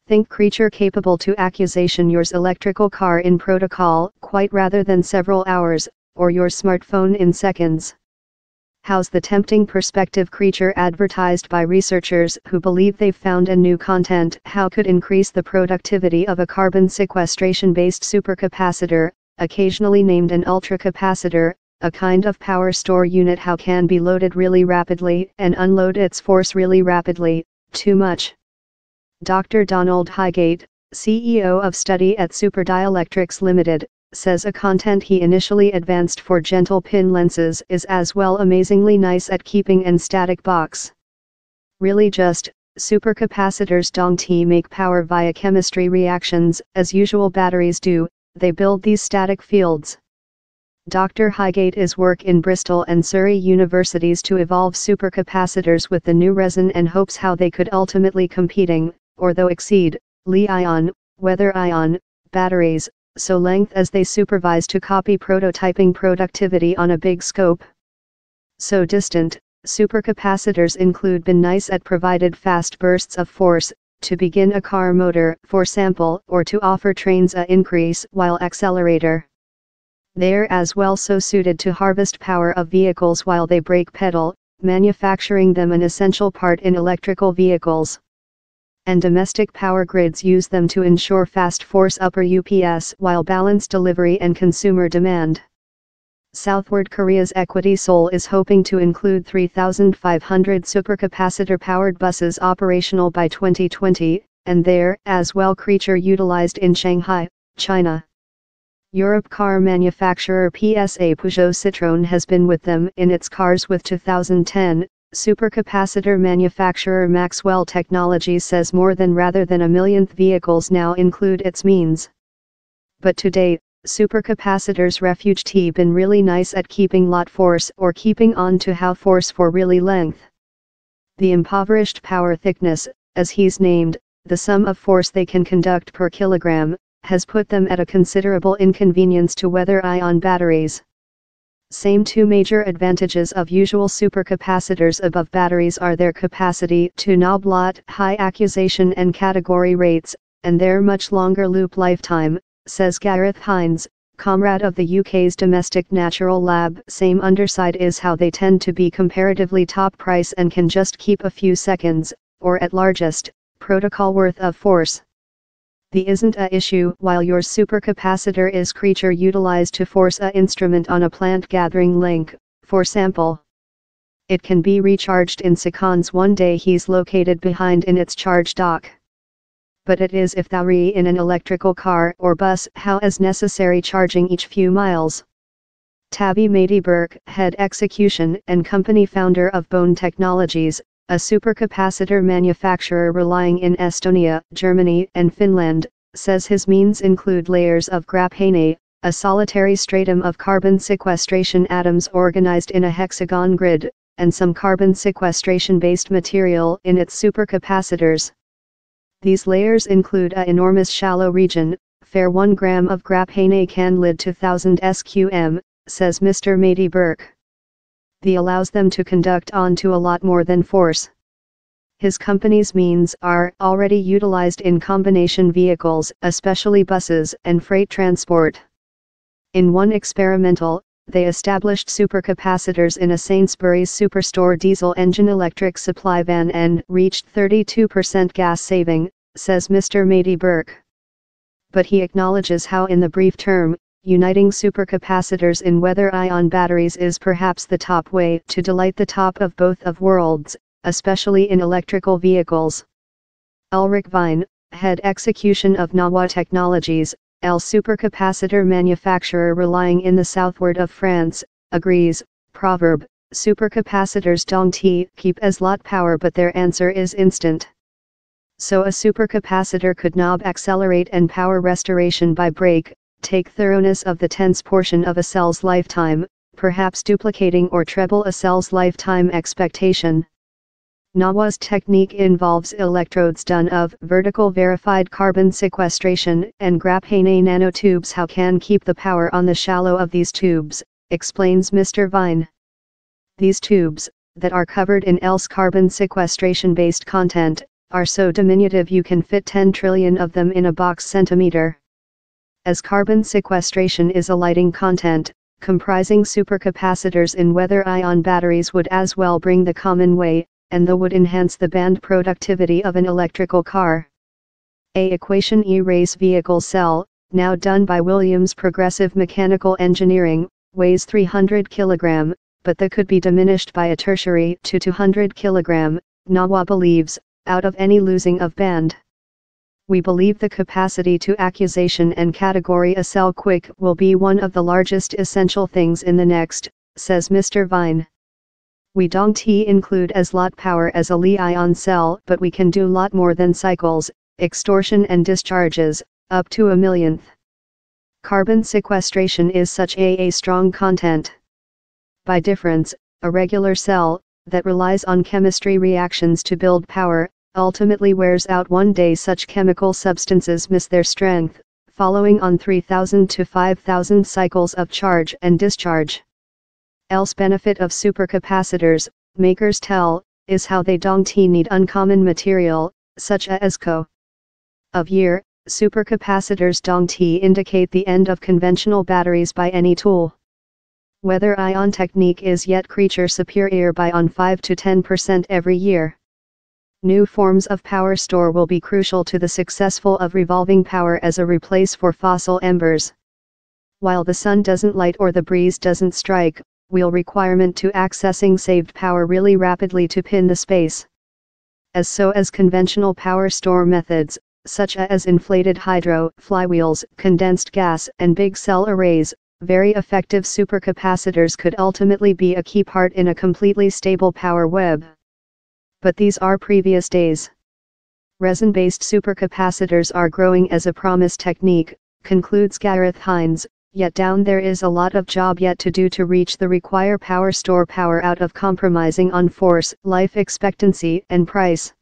Think creature capable to accusation yours electrical car in protocol, quite rather than several hours, or your smartphone in seconds. How's the tempting perspective creature advertised by researchers who believe they've found a new content? How could increase the productivity of a carbon sequestration-based supercapacitor, occasionally named an ultracapacitor, a kind of power store unit? How can be loaded really rapidly and unload its force really rapidly? Too much. Dr. Donald Highgate, CEO of study at Superdielectrics Limited, says a content he initially advanced for gentle pin lenses is as well amazingly nice at keeping in static box. Really just, supercapacitors don't make power via chemistry reactions, as usual batteries do, they build these static fields. Dr. Highgate is work in Bristol and Surrey universities to evolve supercapacitors with the new resin and hopes how they could ultimately competing, or though exceed, Li-ion, weather-ion, batteries, so length as they supervise to copy prototyping productivity on a big scope. So distant, supercapacitors include been nice at provided fast bursts of force, to begin a car motor, for sample, or to offer trains a increase while accelerator. They're as well so suited to harvest power of vehicles while they brake pedal, manufacturing them an essential part in electrical vehicles. And domestic power grids use them to ensure fast force upper UPS while balance delivery and consumer demand. Southward Korea's Equity Seoul is hoping to include 3,500 supercapacitor-powered buses operational by 2020, and they're as well creature utilized in Shanghai, China. Europe car manufacturer PSA Peugeot Citroën has been with them in its cars with 2010. Supercapacitor manufacturer Maxwell Technologies says more than rather than a millionth vehicles now include its means. But today, supercapacitors refuge been really nice at keeping lot force or keeping on to how force for really length. The impoverished power thickness, as he's named, the sum of force they can conduct per kilogram, has put them at a considerable inconvenience to weather-ion batteries. Same two major advantages of usual supercapacitors above batteries are their capacity to knob lot, high accusation and category rates, and their much longer loop lifetime, says Gareth Hines, comrade of the UK's Domestic Natural Lab. Same underside is how they tend to be comparatively top price and can just keep a few seconds, or at largest, protocol worth of force. The isn't a issue while your supercapacitor is creature utilized to force a instrument on a plant gathering link, for sample. It can be recharged in seconds one day he's located behind in its charge dock. But it is if thou re in an electrical car or bus how as necessary charging each few miles. Tabby Mady Burke, head execution and company founder of Bone Technologies, a supercapacitor manufacturer relying in Estonia, Germany and Finland, says his means include layers of graphene, a solitary stratum of carbon sequestration atoms organized in a hexagon grid, and some carbon sequestration-based material in its supercapacitors. These layers include an enormous shallow region, fair 1 gram of graphene can lead to 1000 SQM, says Mr. Mady Burke. The allows them to conduct on to a lot more than force. His company's means are already utilized in combination vehicles, especially buses and freight transport. In one experimental, they established supercapacitors in a Sainsbury's Superstore diesel engine electric supply van and reached 32% gas saving, says Mr. Mady Burke. But he acknowledges how in the brief term, uniting supercapacitors in weather-ion batteries is perhaps the top way to delight the top of both of worlds, especially in electrical vehicles. Ulrich Vine, head execution of Nawa Technologies, L supercapacitor manufacturer relying in the southward of France, agrees. Proverb, supercapacitors don't keep as lot power but their answer is instant. So a supercapacitor could knob accelerate and power restoration by brake, take thoroughness of the tense portion of a cell's lifetime, perhaps duplicating or treble a cell's lifetime expectation. Nawa's technique involves electrodes done of vertical verified carbon sequestration and graphene nanotubes. How can keep the power on the shallow of these tubes, explains Mr. Vine. These tubes, that are covered in else carbon sequestration based content, are so diminutive you can fit 10 trillion of them in a box centimeter. As carbon sequestration is a lighting content, comprising supercapacitors in weather-ion batteries would as well bring the common way, and would enhance the band productivity of an electrical car. A equation E-race vehicle cell, now done by Williams Progressive Mechanical Engineering, weighs 300 kg, but that could be diminished by a tertiary to 200 kg, NAWA believes, out of any losing of band. We believe the capacity to accusation and category a cell quick will be one of the largest essential things in the next, says Mr. Vine. We don't include as lot power as a Li-ion cell, but we can do lot more than cycles, extortion and discharges, up to a millionth. Carbon sequestration is such a strong content. By difference, a regular cell, that relies on chemistry reactions to build power, ultimately wears out one day. Such chemical substances miss their strength, following on 3,000 to 5,000 cycles of charge and discharge. Else benefit of supercapacitors, makers tell, is how they don't need uncommon material, such as co. Of year, supercapacitors don't indicate the end of conventional batteries by any tool. Weather-ion technique is yet creature superior by on 5 to 10% every year. New forms of power store will be crucial to the successful of revolving power as a replace for fossil embers. While the sun doesn't light or the breeze doesn't strike, we'll requirement to accessing saved power really rapidly to pin the space. As conventional power store methods, such as inflated hydro, flywheels, condensed gas and big cell arrays, very effective supercapacitors could ultimately be a key part in a completely stable power web. But these are previous days. Resin-based supercapacitors are growing as a promise technique, concludes Gareth Hines, yet down there is a lot of job yet to do to reach the require power store power out of compromising on force, life expectancy and price.